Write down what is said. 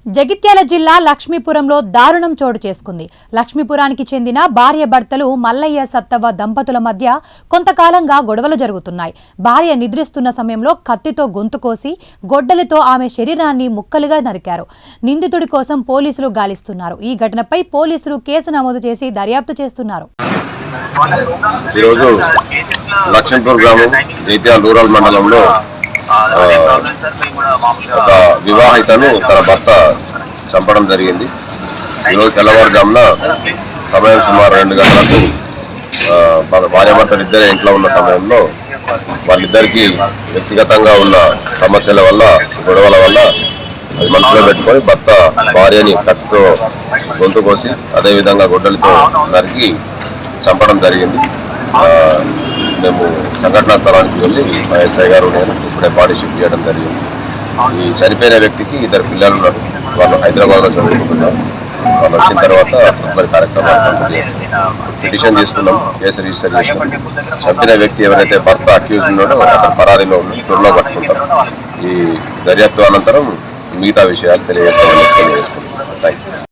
జగిత్యాల జిల్లా లక్ష్మీపురంలో దారుణం చోటు చేసుకుంది. లక్ష్మీపురానికి చెందిన భార్య భర్తలు మల్లయ్య సత్తవ్వ దంపతుల మధ్య కొంతకాలంగా గొడవలు జరుగుతున్నాయి. భార్య నిద్రిస్తున్న సమయంలో కత్తితో గొంతు కోసి గొడ్డలితో ఆమె శరీరాన్ని ముక్కలుగా నరికారు. నిందితుడి కోసం పోలీసులు గాలిస్తున్నారు. ఈ ఘటనపై పోలీసులు కేసు నమోదు చేసి దర్యాప్తు చేస్తున్నారు. ఈరోజు లక్ష్మీపూర్ గ్రామం జగిత్యాల రూరల్ మండలంలో ఒక వివాహితను తన భర్త చంపడం జరిగింది. ఈరోజు తెల్లవారుజామున సమయం సుమారు 2 గంటలకు భార్యాభర్తలు ఇద్దరే ఇంట్లో ఉన్న సమయంలో వాళ్ళిద్దరికీ వ్యక్తిగతంగా ఉన్న సమస్యల వల్ల గొడవల వల్ల అది మనసులో పెట్టుకొని భర్త భార్యని కత్తితో గొంతు కోసి అదేవిధంగా గొడ్డలితో నరికి చంపడం జరిగింది. మేము సంఘటనా స్థలానికి వెళ్ళి ఎస్ఐ గారు నేను ఇప్పుడే బాడీ షిఫ్ట్ చేయడం జరిగింది. ఈ చనిపోయిన వ్యక్తికి 2 పిల్లలు ఉన్నారు. వాళ్ళు హైదరాబాద్లో చదువుకుంటున్నారు. వాళ్ళు వచ్చిన తర్వాత తదుపరి కార్యక్రమాలు పిటిషన్ తీసుకున్నాం, కేసు రిజిస్టర్ చేసినాం. చంపిన వ్యక్తి ఎవరైతే భర్త అక్యూజ్ ఉన్నాడో అతను పరారీలో ఉన్నాడు, త్వరలో పట్టుకుంటాం. ఈ దర్యాప్తు అనంతరం మిగతా విషయాలు తెలియజేస్తామని తెలియజేసుకుంటున్నాం. Thank you.